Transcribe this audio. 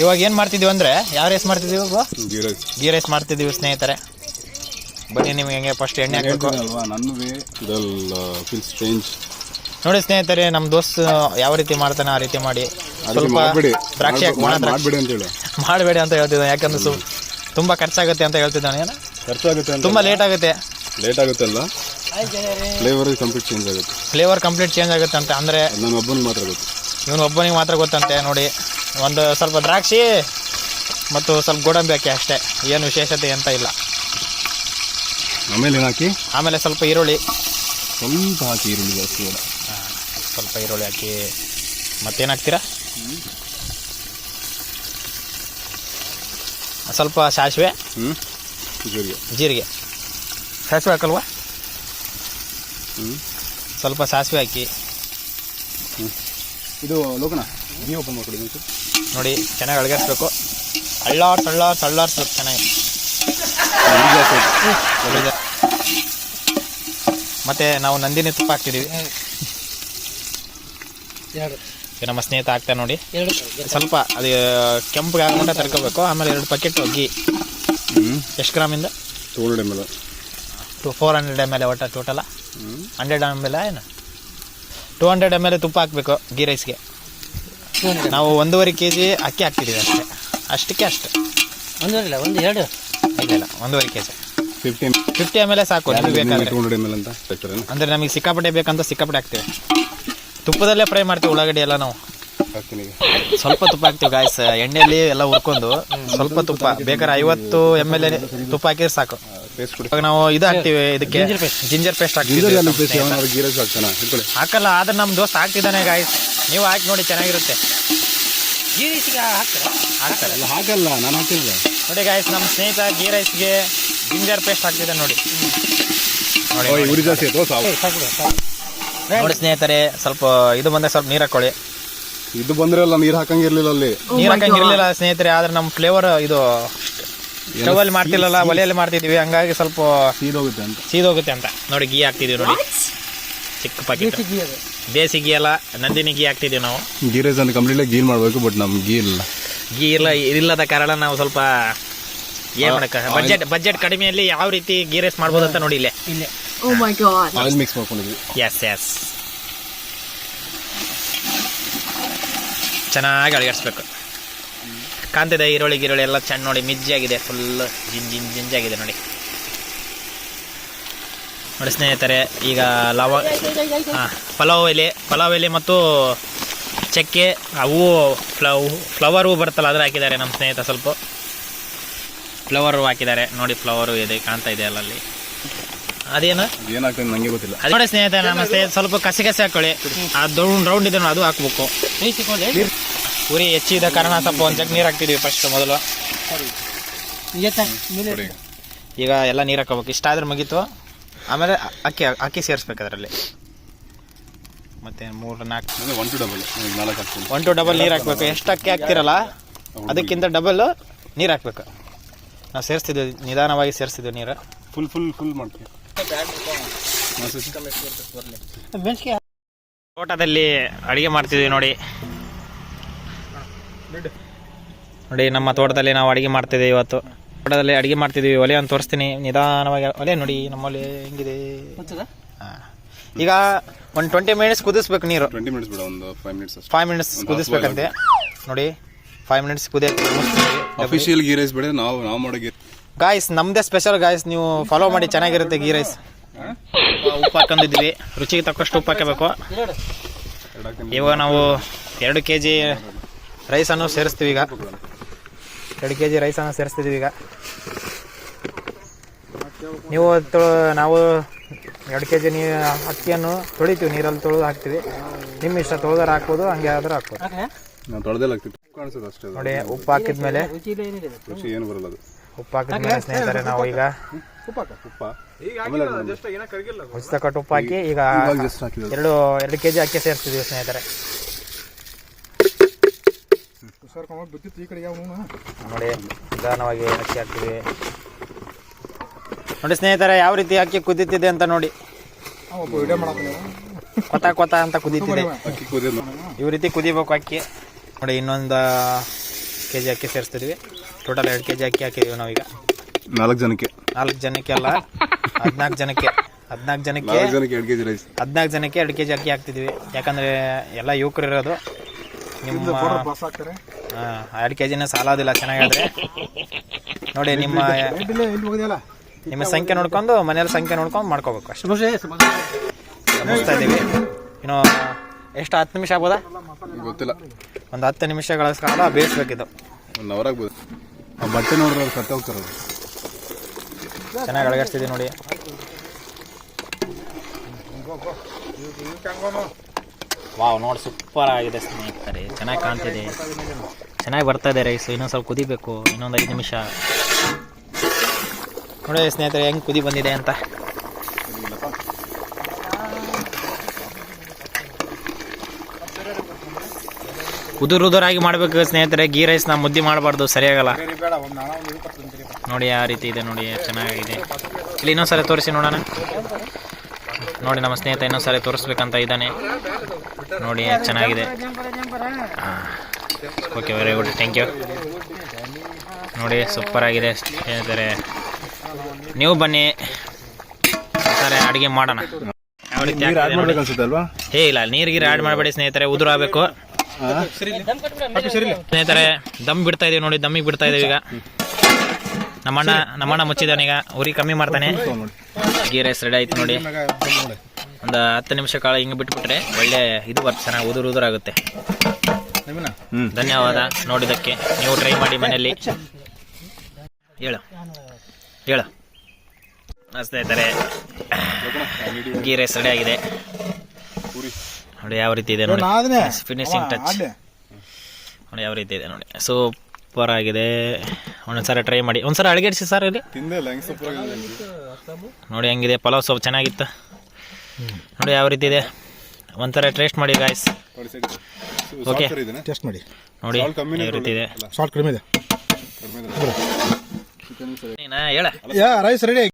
ಇವಾಗ ಏನು ಮಾಡ್ತಿದ್ದೀವಿ ಅಂದರೆ ಯಾವ ರೈಸ್ ಮಾಡ್ತಿದ್ದೀವಿ ಇವಾಗ? ಗೀ ರೈಸ್ ಮಾಡ್ತಿದ್ದೀವಿ ಸ್ನೇಹಿತರೆ. ಬನ್ನಿ ನಿಮಗೆ ಹೆಂಗೆ ಫಸ್ಟ್ ಎಣ್ಣೆ ಹಾಕಬೇಕು ನೋಡಿ ಸ್ನೇಹಿತರೆ. ನಮ್ಮ ದೋಸ್ತ್ ಯಾವ ರೀತಿ ಮಾಡ್ತಾನೆ ಆ ರೀತಿ ಮಾಡಿ. ಸ್ವಲ್ಪ ದ್ರಾಕ್ಷಿ ಹಾಕಿ ಮಾಡಬೇಡಿ ಅಂತ ಹೇಳ್ತಿದ್ದಾನೆ, ಯಾಕಂದ್ರೆ ತುಂಬ ಖರ್ಚಾಗುತ್ತೆ ಅಂತ ಹೇಳ್ತಿದ್ದಾನೆ. ಏನು ಖರ್ಚಾಗುತ್ತೆ? ತುಂಬ ಲೇಟ್ ಆಗುತ್ತೆ ಅಲ್ಲ, ಫ್ಲೇವರ್ ಕಂಪ್ಲೀಟ್ ಚೇಂಜ್ ಆಗುತ್ತೆ ಅಂತ. ಅಂದರೆ ಇವನು ಒಬ್ಬನಿಗೆ ಮಾತ್ರ ಗೊತ್ತಂತೆ. ನೋಡಿ, ಒಂದು ಸ್ವಲ್ಪ ದ್ರಾಕ್ಷಿ ಮತ್ತು ಸ್ವಲ್ಪ ಗೋಡಂಬಿ ಹಾಕಿ ಅಷ್ಟೇ, ಏನು ವಿಶೇಷತೆ ಅಂತ ಇಲ್ಲ. ಆಮೇಲೆ ಸ್ವಲ್ಪ ಈರುಳ್ಳಿ ಹಾಕಿ ಸ್ವಲ್ಪ ಈರುಳ್ಳಿ ಹಾಕಿ ಮತ್ತೇನು ಹಾಕ್ತೀರಾ? ಸ್ವಲ್ಪ ಸಾಸಿವೆ, ಜೀರಿಗೆ. ಸಾಸಿವೆ ಹಾಕಲ್ವಾ? ಸ್ವಲ್ಪ ಸಾಸಿವೆ ಹಾಕಿ. ಇದು ಲೋಕನ ನೀವು ಓಪನ್ ಮಾಡ್ಕೊಳ್ಳಿ ನೋಡಿ, ಚೆನ್ನಾಗಿ ಅಳಗಿಸ್ಬೇಕು. ತಳ್ಳಾಡ್ಸ್ಬೇಕು ಚೆನ್ನಾಗಿ. ಮತ್ತೆ ನಾವು ನಂದಿನಿ ತುಪ್ಪ ಹಾಕ್ತಿದ್ದೀವಿ. ನಮ್ಮ ಸ್ನೇಹಿತ ಹಾಕ್ತಾ ನೋಡಿ. ಸ್ವಲ್ಪ ಅದು ಕೆಂಪು ಹಾಕೊಂಡ ತರ್ಕೋಬೇಕು. ಆಮೇಲೆ 2 ಪ್ಯಾಕೆಟ್ ಗೀ. ಎಷ್ಟು ಗ್ರಾಮಿಂದ? 200 ml. 400 ml ಒಟ್ಟು ಟೋಟಲ 100 ml ಏನು 200 ml ತುಪ್ಪ ಹಾಕಬೇಕು ಗೀ ರೈಸ್ಗೆ. ನಾವು 1.5 kg ಅಕ್ಕಿ ಹಾಕ್ತಿದ್ದೀವಿ ಅಷ್ಟೇ. ಅಷ್ಟಕ್ಕೆ ಅಷ್ಟು. 1.5 kg 50 ml ಸಾಕು. ನಿಮಗೆ ಬೇಕಾದ್ರೆ 200 ml ಅಂತ ಅಂದರೆ ನಮಗೆ ಸಿಕ್ಕಾಪಟ್ಟೆ ಬೇಕಂತ ಸಿಕ್ಕಾಪಟ್ಟೆ ಹಾಕ್ತೀವಿ. ತುಪ್ಪದಲ್ಲೇ ಫ್ರೈ ಮಾಡ್ತೀವಿ ಉಳ್ಳಾಗಡ್ಡಿ ಎಲ್ಲ. ನಾವು ಸ್ವಲ್ಪ ತುಪ್ಪ ಹಾಕ್ತೀವಿ ಗಾಯ್ಸ್. ಎಣ್ಣೆಯಲ್ಲಿ ಎಲ್ಲ ಹುರ್ಕೊಂಡು ಸ್ವಲ್ಪ ತುಪ್ಪ ಬೇಕಾದ್ರೆ 50 ml ತುಪ್ಪ ಹಾಕಿದ್ರೆ ಸಾಕು. ಇವಾಗ ನಾವು ಇದು ಹಾಕ್ತಿವಿ, ಇದಕ್ಕೆ ಜಿಂಜರ್ ಪೇಸ್ಟ್ ಹಾಕ್ತೀವಿ. ಹಾಕಲ್ಲ, ಆದ್ರೆ ನಮ್ಮ ದೋಸ್ತ್ ಹಾಕ್ತಿದ್ದಾನೆ ಗಾಯ್ಸ್. ನೀವು ಹಾಕಿ ನೋಡಿ, ಚೆನ್ನಾಗಿರುತ್ತೆ. ಹಾಕಲ್ಲ, ನಾನು ಹಾಕಿಲ್ಲ ನೋಡಿ ಗಾಯ್ಸ್. ನಮ್ಮ ಸ್ನೇಹಿತ ಗೀ ರೈಸ್ಗೆ ಜಿಂಜರ್ ಪೇಸ್ಟ್ ಹಾಕ್ತಿದ್ದಾನೆ ನೋಡಿ. ನೋಡಿ ಸ್ನೇಹಿತರೆ, ಸ್ವಲ್ಪ ಇದು ಬಂದ್ರೆ ಸ್ವಲ್ಪ ನೀರು ಹಾಕೊಳ್ಳಿ. ಇದು ಬಂದ್ರೆ ಅಲ್ಲ, ನೀರು ಹಾಕಂಗಿರ್ಲಿಲ್ಲ ಅಲ್ಲಿ. ನೀರು ಹಾಕಂಗಿರ್ಲಿಲ್ಲ ಸ್ನೇಹಿತರೆ. ಆದ್ರೆ ನಮ್ಮ ಫ್ಲೇವರ್ ಇದು ಸ್ಟವಲ್ಲಿ ಮಾಡ್ತಿಲ್ಲಲ್ಲ, ಒಲೆಯಲ್ಲಿ ಮಾಡ್ತಿದೀವಿ. ಹಂಗಾಗಿ ಸ್ವಲ್ಪ ಸೀದೋಗುತ್ತೆ ಅಂತ ನೋಡಿ ಗೀ ಹಾಕ್ತಿದೀವಿ. ನೋಡಿ, ಚಿಕ್ಕ ಪ್ಯಾಕೆಟ್ ದೇಸಿ ಗೀ ಅಲ್ಲ, ನಂದಿನಿ ಗೀ ಹಾಕ್ತಿದೀವಿ ನಾವು. ಗೀ ರೈಸ್ ಅಂತ ಕಂಪ್ಲೀಟ್ ಗೀ ಮಾಡಬೇಕು, ಬಟ್ ನಮ್ಗೆ ಗೀ ಇಲ್ಲದ ಕಾರಣ ನಾವು ಸ್ವಲ್ಪ ಏನ್ ಮಾಡಕ್ಕ ಬಜೆಟ್ ಕಡಿಮೆಯಲ್ಲಿ ಯಾವ ರೀತಿ ಗೀ ರೈಸ್ ಮಾಡ್ಬೋದು ಅಂತ ನೋಡಿ ಇಲ್ಲೇ. ಆಯಿಲ್ ಮಿಕ್ಸ್ ಮಾಡ್ಕೊಂಡಿದ್ವಿ. ಎಸ್ ಚೆನ್ನಾಗಿ ಅಳಗಡಿಸ್ಬೇಕು. ಕಾಣ್ತಿದೆ ಈರುಳ್ಳಿ ಎಲ್ಲ ಚೆಂದ ನೋಡಿ, ಮಿಜ್ಜಾಗಿದೆ, ಫುಲ್ ಜಿಂಜಾಗಿದೆ ನೋಡಿ. ನೋಡಿ ಸ್ನೇಹಿತರೆ, ಈಗ ಪಲಾವ್ ಎಲೆ ಮತ್ತು ಚಕ್ಕೆ ಅವು ಫ್ಲವರ್ ಹೂ ಬರುತ್ತಲ್ಲ, ಅದ್ರ ಹಾಕಿದ್ದಾರೆ ನಮ್ಮ ಸ್ನೇಹಿತ. ಸ್ವಲ್ಪ ಫ್ಲವರ್ ಹೂ ಹಾಕಿದ್ದಾರೆ ನೋಡಿ. ಫ್ಲವರ್ ಇದೆ, ಕಾಣ್ತಾ ಇದೆ ಅಲ್ಲಲ್ಲಿ. ಅದೇನು ನಂಗೆ ಗೊತ್ತಿಲ್ಲ. ನೋಡಿ ಸ್ನೇಹಿತರೆ, ನಮ್ಮ ಸ್ನೇಹಿತ ಸ್ವಲ್ಪ ಕಸಿ ಹಾಕೊಳ್ಳಿ. ಅದು ರೌಂಡ್ ಇದೆ, ಅದು ಹಾಕ್ಬೇಕು. ಉರಿ ಹೆಚ್ಚಿದ ಕಾರಣ ಸ್ವಲ್ಪ ಒಂದು ಜಗ್ ನೀರು ಹಾಕ್ತಿದೀವಿ ಫಸ್ಟ್ ಮೊದಲು. ಈಗ ಎಲ್ಲ ನೀರು ಹಾಕೋಬೇಕು. ಇಷ್ಟ ಆದ್ರೆ ಮುಗೀತು. ಆಮೇಲೆ ಅಕ್ಕಿ ಸೇರಿಸ್ಬೇಕು ಅದರಲ್ಲಿ. ಮತ್ತೆ 1 to ಡಬಲ್ ನೀರು ಹಾಕ್ಬೇಕು. ಎಷ್ಟು ಅಕ್ಕಿ ಹಾಕ್ತಿರಲ್ಲ ಅದಕ್ಕಿಂತ ಡಬಲ್ ನೀರು ಹಾಕ್ಬೇಕು. ನಾವು ಸೇರಿಸ್ತಿದ್ವಿ, ನಿಧಾನವಾಗಿ ಸೇರಿಸ್ತಿದ್ವಿ ನೀರು. ಫುಲ್ ಮಾಡ್ತೀವಿ. ತೋಟದಲ್ಲಿ ಅಡುಗೆ ಮಾಡ್ತಿದ್ವಿ ನೋಡಿ. ನಮ್ಮ ತೋಟದಲ್ಲಿ ನಾವು ಅಡುಗೆ ಮಾಡ್ತಿದ್ದೀವಿ ಇವತ್ತು. ತೋಟದಲ್ಲಿ ಅಡುಗೆ ಮಾಡ್ತಿದ್ದೀವಿ. ಒಲೆ ಅಂತ ತೋರಿಸ್ತೀನಿ ನಿಧಾನವಾಗಿ. ಒಲೆ ನೋಡಿ, ನಮ್ಮ ಒಲೆ ಹೆಂಗಿದೆ. ಈಗ ಒಂದು 20 minutes ಕುದಿಸ್ಬೇಕು ನೀರು. 5 minutes ಕುದಿಸ್ಬೇಕಂತೆ ನೋಡಿ. 5 minutes ಅಫಿಷಿಯಲ್ ಗೀ ರೈಸ್ ಬೇಡ, ನಾವು ಮಾಡೋ ಗಾಯ್ಸ್ ನಮ್ದೇ ಸ್ಪೆಷಲ್ ಗಾಯ್ಸ್. ನೀವು ಫಾಲೋ ಮಾಡಿ, ಚೆನ್ನಾಗಿರುತ್ತೆ ಗೀ ರೈಸ್. ಉಪ್ಪು ಹಾಕೊಂಡಿದ್ವಿ, ರುಚಿಗೆ ತಕ್ಕಷ್ಟು ಉಪ್ಪು ಹಾಕಬೇಕು. ಇವಾಗ ನಾವು 2 kg ರೈಸನ್ನು ಸೇರಿಸ್ತೀವಿ. ಈಗ 2 kg ರೈಸನ್ನು ಸೇರಿಸ್ತಿದ್ದೀವಿ. ಈಗ ನಾವು 2 kg ಅಕ್ಕಿಯನ್ನು ತೊಳಿತೀವಿ, ನೀರಲ್ಲಿ ತೊಳೆದು ಹಾಕ್ತೀವಿ. ನಿಮ್ಮ ಇಷ್ಟ, ತೊಳೆದಾರ ಹಾಕ್ಬೋದು, ಹಂಗೆ ಆದ್ರೂ ಹಾಕ್ಬೋದು. ನೋಡಿ, ಉಪ್ಪು ಹಾಕಿದ್ಮೇಲೆ ಸ್ನೇಹಿತರೆ, ನಾವು ಈಗ ಉಚಿತಕಟ್ಟು ಉಪ್ಪು ಹಾಕಿ ಈಗ 2 kg ಅಕ್ಕಿ ಸೇರಿಸ್ತಿದ್ದೀವಿ ಸ್ನೇಹಿತರೆ. ನೋಡಿ, ನಿಧಾನವಾಗಿ ಅಕ್ಕಿ ಹಾಕ್ತೀವಿ. ನೋಡಿ ಸ್ನೇಹಿತರೆ, ಯಾವ ರೀತಿ ಅಕ್ಕಿ ಕುದೀತಿದೆ ಅಂತ ನೋಡಿ. ಕೊತ ಅಂತ ಕುದೀತಿದೆ. ಈ ರೀತಿ ಕುದಿಬೇಕು ಅಕ್ಕಿ ನೋಡಿ. ಇನ್ನೊಂದು kg ಅಕ್ಕಿ ಸೇರಿಸ್ತಿದ್ವಿ. ಟೋಟಲ್ 2 kg ಅಕ್ಕಿ ಹಾಕಿದ್ದೀವಿ ನಾವೀಗ. 4 ಜನಕ್ಕೆ 4 ಜನಕ್ಕೆ ಅಲ್ಲ, 14 ಜನಕ್ಕೆ 14 ಜನಕ್ಕೆ 2 kg ರೈಸ್. 14 ಜನಕ್ಕೆ 2 kg ಅಕ್ಕಿ ಹಾಕ್ತಿದ್ವಿ. ಯಾಕಂದರೆ ಎಲ್ಲ ಯುವಕರು ಇರೋದು. ನಿಮ್ಮ 2 kgನೇ ಸಾಲೋದಿಲ್ಲ ಚೆನ್ನಾಗಾದ್ರೆ. ನೋಡಿ ನಿಮ್ಮ ಸಂಖ್ಯೆ ನೋಡ್ಕೊಂಡು ಮನೇಲಿ ಸಂಖ್ಯೆ ನೋಡ್ಕೊಂಡು ಮಾಡ್ಕೋಬೇಕು ಅಷ್ಟೇ. ಮುಗಿಸ್ತಾ ಇದ್ದೀವಿ. ಇನ್ನು ಎಷ್ಟು 10 ನಿಮಿಷ ಆಗ್ಬೋದಾ? ಗೊತ್ತಿಲ್ಲ. ಒಂದು 10 ನಿಮಿಷಗಳ ಕಾಲ ಬೇಯಿಸ್ಬೇಕಿದ್ದು. 1 ಅವರ್ ಆಗ್ಬೋದು. ಆ ಬಟ್ಟೆ ನೋಡ್ರೆ ಅವ್ರು ಸತ್ತ ಹೋಗ್ತಾರೆ. ಚೆನ್ನಾಗಿ ಅಳಗಾಡ್ಸ್ತಿದ್ದೀವಿ ನೋಡಿ. ವಾವ್, ನೋಡಿ ಸೂಪರ್ ಆಗಿದೆ ಸ್ನೇಹಿತರೆ. ಚೆನ್ನಾಗಿ ಕಾಣ್ತಿದೆ, ಚೆನ್ನಾಗಿ ಬರ್ತಾ ಇದೆ ರೈಸು. ಇನ್ನೊಂದು ಸ್ವಲ್ಪ ಕುದಿಬೇಕು, ಇನ್ನೊಂದು 5 ನಿಮಿಷ. ನೋಡಿ ಸ್ನೇಹಿತರೆ ಹೆಂಗೆ ಕುದಿ ಬಂದಿದೆ ಅಂತ. ಉದುರಾಗಿ ಮಾಡಬೇಕು ಸ್ನೇಹಿತರೆ. ಗೀ ರೈಸ್ನ ಮುದ್ದೆ ಮಾಡಬಾರ್ದು, ಸರಿಯಾಗಲ್ಲ. ನೋಡಿ ಯಾವ ರೀತಿ ಇದೆ ನೋಡಿ, ಚೆನ್ನಾಗಿದೆ. ಇಲ್ಲಿ ಇನ್ನೊಂದ್ಸಲ ತೋರಿಸಿ ನೋಡೋಣ. ನೋಡಿ ನಮ್ಮ ಸ್ನೇಹಿತ ಇನ್ನೊಂದ್ಸಲ ತೋರಿಸ್ಬೇಕಂತ ಇದ್ದಾನೆ ನೋಡಿ. ಚೆನ್ನಾಗಿದೆ. Okay, very good, thank you. ನೋಡಿ ಸೂಪರ್ ಆಗಿದೆ ಸ್ನೇಹಿತರೆ. ನೀವು ಬನ್ನಿ ಸರಿ ಅಡುಗೆ ಮಾಡೋಣ. ಹೇ ಇಲ್ಲ, ನೀರಿಗೆ ಆ್ಯಡ್ ಮಾಡಬೇಡಿ ಸ್ನೇಹಿತರೆ, ಉದುರು ಆಗಬೇಕು ಸ್ನೇಹಿತರೆ. ದಮ್ ಬಿಡ್ತಾ ಇದೀವಿ ನೋಡಿ, ದಮ್ಮಿಗೆ ಬಿಡ್ತಾ ಇದೀವಿ ಈಗ. ನಮ್ಮಣ್ಣ ಮುಚ್ಚಿದಾನೆ ಈಗ, ಉರಿ ಕಮ್ಮಿ ಮಾಡ್ತಾನೆ. ಗೀ ರೈಸ್ ರೆಡಿ ಆಯ್ತು ನೋಡಿ. ಒಂದು 10 ನಿಮಿಷ ಕಾಲ ಹಿಂಗೆ ಬಿಟ್ಬಿಟ್ರೆ ಒಳ್ಳೆ ಇದು ಬರ್ತದೆ, ಚೆನ್ನಾಗಿ ಉದುರಾಗುತ್ತೆ. ಧನ್ಯವಾದ ನೋಡಿದ್ದಕ್ಕೆ. ನೀವು ಟ್ರೈ ಮಾಡಿ ಮನೆಯಲ್ಲಿ. ಹೇಳು ಸ್ನೇಹಿತರೆ, ಗೀ ರೈಸ್ ರೆಡಿ ಆಗಿದೆ ನೋಡಿ. ಯಾವ ರೀತಿ ಇದೆ ನೋಡಿ, ಫಿನಿಶಿಂಗ್ ಟಚ್ ನೋಡಿ ಯಾವ ರೀತಿ ಇದೆ ನೋಡಿ. ಸೂಪರ್ ಆಗಿದೆ. ಒಂದೊಂದ್ಸಲ ಟ್ರೈ ಮಾಡಿ, ಒಂದ್ಸಲ ಅಳಗಡಿಸಿ ಸರ್ ಇಲ್ಲಿ ನೋಡಿ ಹೆಂಗಿದೆ. ಪಲಾವ್ ಸ್ವಲ್ಪ ಚೆನ್ನಾಗಿತ್ತು ನೋಡಿ ಯಾವ ರೀತಿ ಇದೆ. ಒಂಥರ ಟೇಸ್ಟ್ ಮಾಡಿ ಗಾಯ್ಸ್. ಓಕೆ, ಟೆಸ್ಟ್ ಮಾಡಿ ನೋಡಿ ಯಾವ ರೀತಿ ಇದೆ. ಸಾಲ್ಟ್ ಕಡಿಮೆ ಇದೆ. ಹೇಳ ರೈಸ್ ರೆಡಿ.